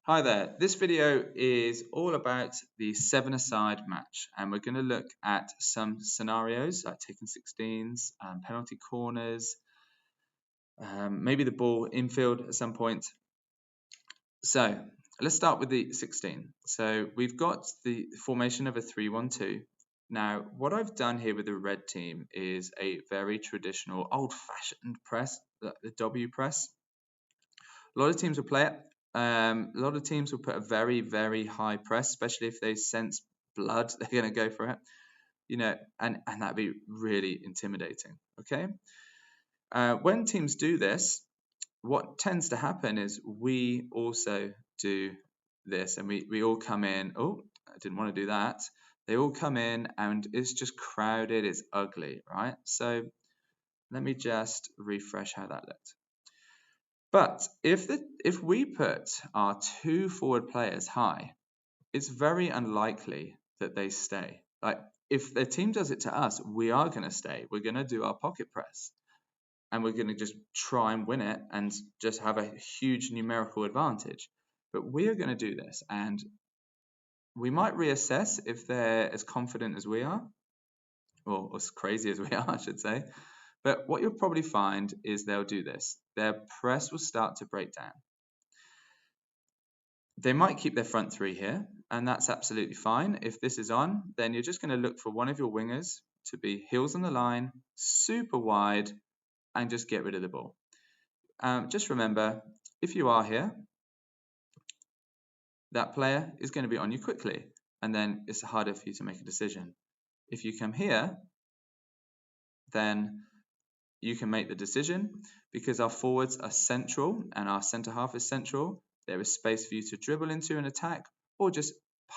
Hi there, this video is all about the 7-a-side match, and we're going to look at some scenarios like taking 16s, penalty corners, maybe the ball infield at some point. So let's start with the 16. So we've got the formation of a 3-1-2. Now what I've done here with the red team is a very traditional old-fashioned press, the W press. A lot of teams will play it. A lot of teams will put a very, very high press, especially if they sense blood, they're going to go for it, and that'd be really intimidating. Okay. When teams do this, what tends to happen is we also do this, and we all come in. Oh, I didn't want to do that. They all come in, and it's just crowded. It's ugly, right? So let me just refresh how that looked. But if we put our two forward players high, it's very unlikely that they stay. Like if the team does it to us, we are going to stay. We're going to do our pocket press, and we're going to just try and win it and just have a huge numerical advantage. But we are going to do this, and we might reassess if they're as confident as we are, or as crazy as we are, I should say. But what you'll probably find is they'll do this. Their press will start to break down. They might keep their front three here, and that's absolutely fine. If this is on, then you're just going to look for one of your wingers to be heels on the line, super wide, and just get rid of the ball. Just remember, if you are here, that player is going to be on you quickly, and then it's harder for you to make a decision. If you come here, then you can make the decision because our forwards are central and our centre half is central. There is space for you to dribble into an attack or just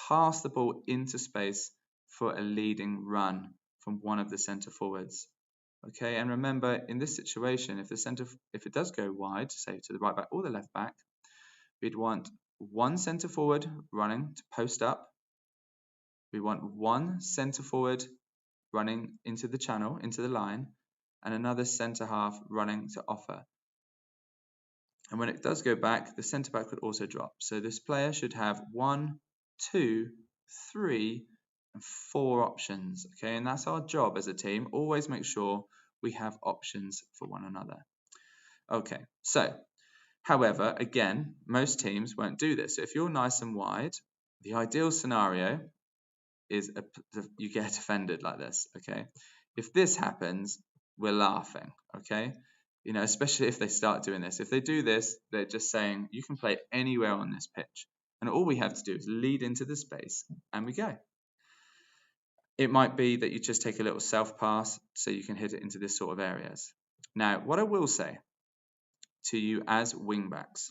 pass the ball into space for a leading run from one of the centre forwards. Okay, and remember in this situation, if it does go wide, say to the right back or the left back, we'd want one centre forward running to post up. We want one centre forward running into the channel, into the line, and another centre half running to offer. And when it does go back, the centre back would also drop. So this player should have 1, 2, 3, and 4 options. Okay, and that's our job as a team. Always make sure we have options for one another. Okay, so however, again, most teams won't do this. So if you're nice and wide, the ideal scenario is you get offended like this. Okay, if this happens, we're laughing. Okay, especially if they start doing this. If they do this, they're just saying you can play anywhere on this pitch, and all we have to do is lead into the space, and we go. It might be that you just take a little self pass so you can hit it into this sort of areas. Now, what I will say to you as wingbacks,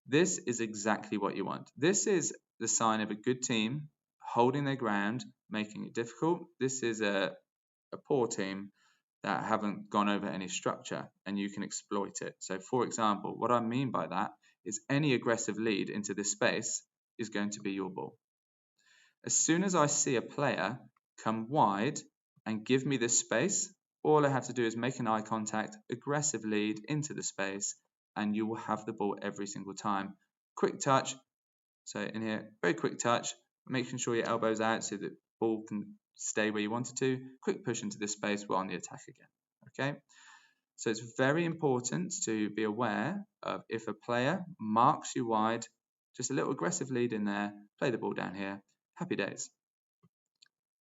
this is exactly what you want. This is the sign of a good team holding their ground, making it difficult. This is a poor team that haven't gone over any structure, and you can exploit it. So for example, what I mean by that is any aggressive lead into this space is going to be your ball. As soon as I see a player come wide and give me this space, all I have to do is make an eye contact, aggressive lead into the space, and you will have the ball every single time. Quick touch, so in here, very quick touch, making sure your elbow's out so the ball can stay where you want it to. Quick push into this space, we're on the attack again. Okay, so it's very important to be aware of if a player marks you wide, just a little aggressive lead in there, play the ball down here, happy days.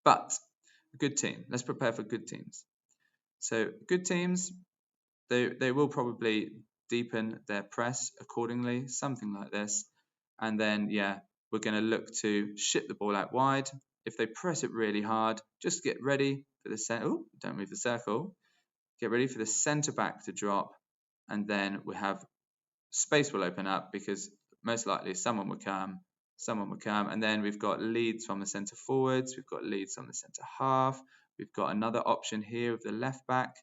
But a good team, let's prepare for good teams. So good teams, they will probably deepen their press accordingly, something like this. And then, yeah, we're going to look to ship the ball out wide. If they press it really hard, just get ready for the center. Oh, don't move the circle. Get ready for the center back to drop. And then we have space will open up because most likely someone will come. And then we've got leads from the center forwards. We've got leads on the center half. We've got another option here of the left back.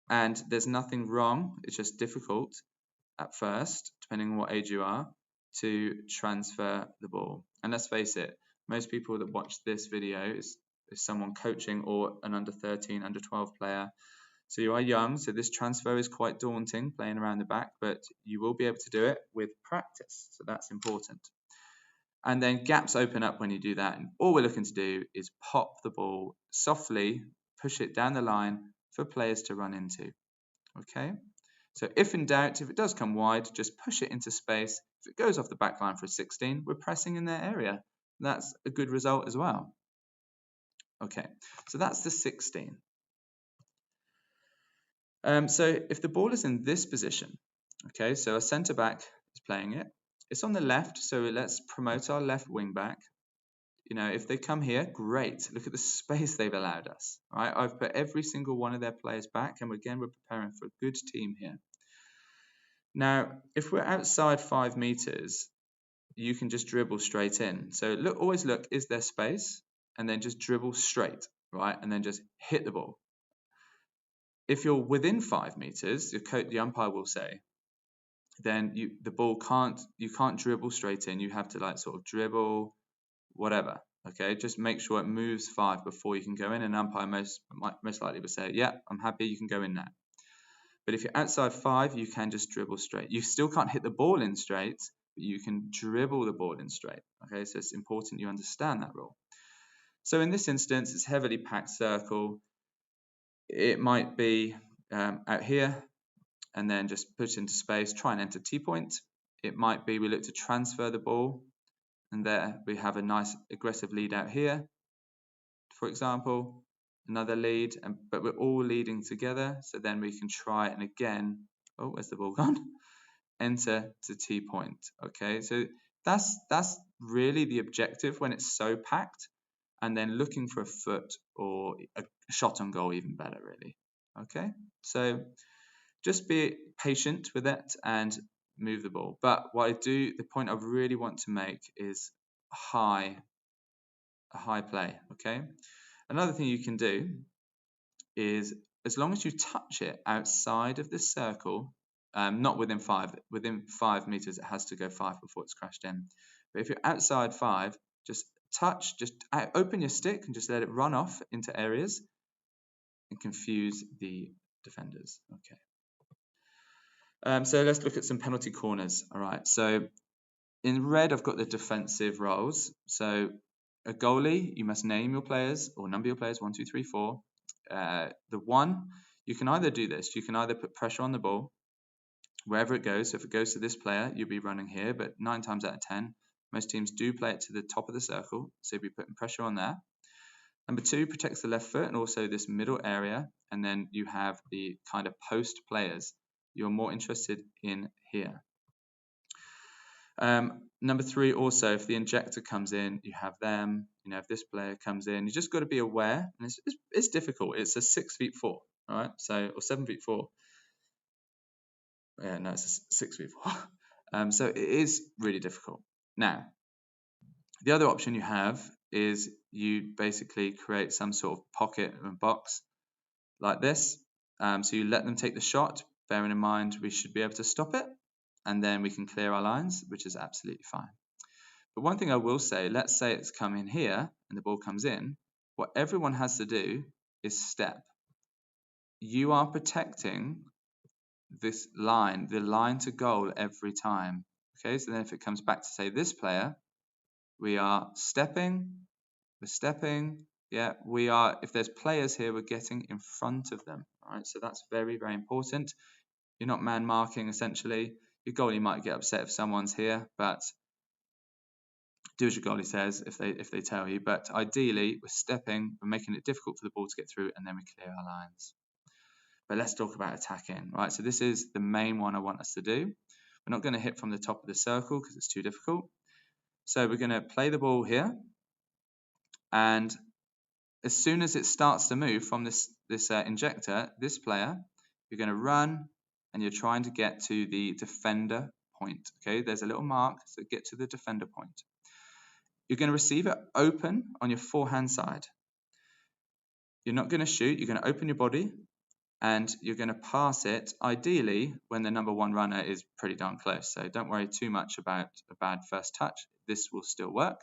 And there's nothing wrong. It's just difficult at first, depending on what age you are, to transfer the ball. And let's face it, most people that watch this video is someone coaching or an under 13, under 12 player. So you are young, so this transfer is quite daunting, playing around the back, but you will be able to do it with practice. So that's important. And then gaps open up when you do that. And all we're looking to do is pop the ball softly, push it down the line for players to run into. Okay? So if in doubt, if it does come wide, just push it into space. If it goes off the back line for a 16, we're pressing in their area. That's a good result as well. Okay, so that's the 16. So if the ball is in this position, okay, so a centre back is playing it. It's on the left, so let's promote our left wing back. You know, if they come here, great. Look at the space they've allowed us. All right, I've put every single one of their players back, and again, we're preparing for a good team here. Now, if we're outside 5 meters, you can just dribble straight in. So look, always look, is there space? And then just dribble straight, right? And then just hit the ball. If you're within 5 meters, the umpire will say, then you can't dribble straight in. You have to like sort of dribble, whatever. Okay, just make sure it moves 5 before you can go in. And umpire most likely will say, yeah, I'm happy, you can go in now. But if you're outside 5, you can just dribble straight. You still can't hit the ball in straight, but you can dribble the ball in straight. Okay, so it's important you understand that rule. So in this instance, it's heavily packed circle. It might be out here, and then just put it into space, try and enter T-point. It might be we look to transfer the ball, and there we have a nice aggressive lead out here, for example, another lead, but we're all leading together, so then we can try and again, oh, where's the ball gone? Enter to T-point, okay? So that's really the objective when it's so packed, and then looking for a foot or a shot on goal even better, really, okay? So just be patient with it and move the ball. But the point I really want to make is a high play, okay? Another thing you can do is, as long as you touch it outside of this circle, not within 5 meters, it has to go 5 before it's crashed in. But if you're outside 5, just touch, open your stick and just let it run off into areas and confuse the defenders, okay? So let's look at some penalty corners. All right, so in red, I've got the defensive roles. So a goalie, you must name your players or number your players, 1, 2, 3, 4. The 1, you can either do this. You can either put pressure on the ball wherever it goes. So if it goes to this player, you'll be running here, but 9 times out of 10, most teams do play it to the top of the circle. So you'll be putting pressure on there. Number 2 protects the left foot and also this middle area. And then you have the kind of post players. You're more interested in here. Number 3, also, if the injector comes in, you have them. You know, if this player comes in, you just got to be aware. And it's difficult. It's a 6'4", all right? So, or 7'4". Yeah, no, it's a 6'4". So it is really difficult. Now, the other option you have is you basically create some sort of pocket and box like this. So you let them take the shot, bearing in mind we should be able to stop it, and then we can clear our lines, which is absolutely fine. But one thing I will say, let's say it's come in here and the ball comes in, what everyone has to do is step. You are protecting this line, the line to goal every time. Okay, so then if it comes back to say this player, we are stepping, we're stepping, yeah, we are, if there's players here, we're getting in front of them, all right? So that's very, very important. You're not man marking, essentially. Your goalie might get upset if someone's here, but do as your goalie says if they tell you. But ideally, we're stepping, we're making it difficult for the ball to get through, and then we clear our lines. But let's talk about attacking, right? So this is the main one I want us to do. We're not going to hit from the top of the circle because it's too difficult. So we're going to play the ball here, and as soon as it starts to move from this injector, this player, you're going to run, and you're trying to get to the defender point. Okay, there's a little mark, so get to the defender point. You're going to receive it open on your forehand side. You're not going to shoot, you're going to open your body, and you're going to pass it, ideally, when the number 1 runner is pretty darn close. So don't worry too much about a bad first touch. This will still work.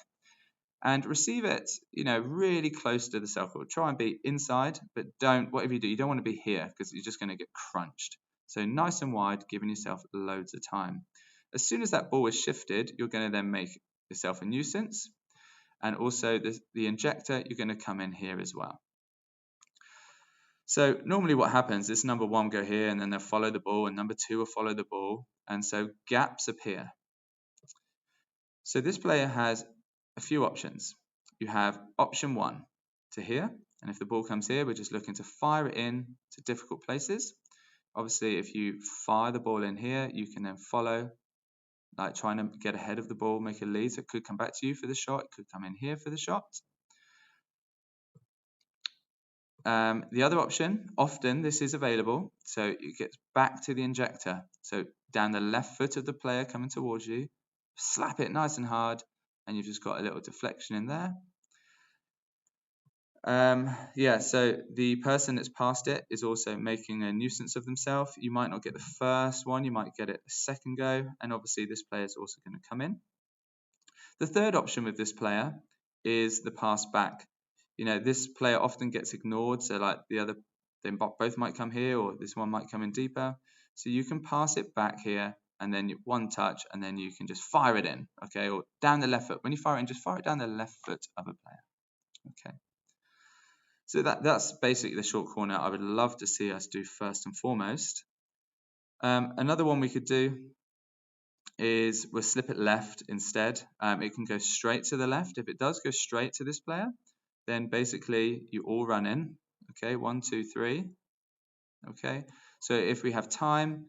and receive it, really close to the circle. Try and be inside, but whatever you do, you don't want to be here because you're just going to get crunched. So nice and wide, giving yourself loads of time. As soon as that ball is shifted, you're going to then make yourself a nuisance. And also the injector, you're going to come in here as well. So normally what happens is number 1 go here, and then they'll follow the ball, and number 2 will follow the ball. And so gaps appear. So this player has a few options. You have option 1 to here, and if the ball comes here, we're just looking to fire it in to difficult places. Obviously, if you fire the ball in here, you can then follow, like trying to get ahead of the ball, make a lead. So it could come back to you for the shot, it could come in here for the shot. The other option, often this is available, so it gets back to the injector. So down the left foot of the player coming towards you, slap it nice and hard, and you've just got a little deflection in there. Yeah, so the person that's passed it is also making a nuisance of themselves. You might not get the first one, you might get it the second go, and obviously this player is also going to come in. The third option with this player is the pass back. This player often gets ignored, so like they both might come here, or this one might come in deeper. So you can pass it back here, and then one touch, and then you can just fire it in, okay, or down the left foot. When you fire it in, just fire it down the left foot of a player, okay. So that's basically the short corner I would love to see us do first and foremost. Another one we could do is we'll slip it left instead. It can go straight to the left. If it does go straight to this player, then basically you all run in. Okay, 1, 2, 3. Okay, so if we have time,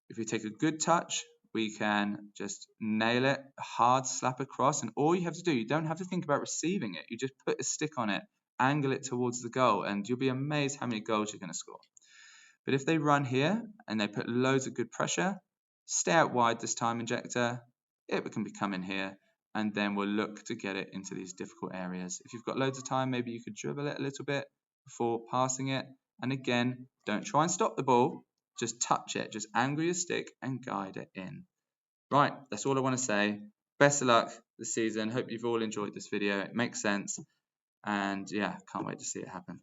if we take a good touch, we can just nail it, a hard slap across, and all you have to do, you don't have to think about receiving it. You just put a stick on it, angle it towards the goal, and you'll be amazed how many goals you're going to score. But if they run here and they put loads of good pressure, stay out wide this time, injector, it can be coming here, and then we'll look to get it into these difficult areas. If you've got loads of time, maybe you could dribble it a little bit before passing it. And again, don't try and stop the ball, just touch it, just angle your stick and guide it in. Right, that's all I want to say. Best of luck this season. Hope you've all enjoyed this video. It makes sense. And yeah, can't wait to see it happen.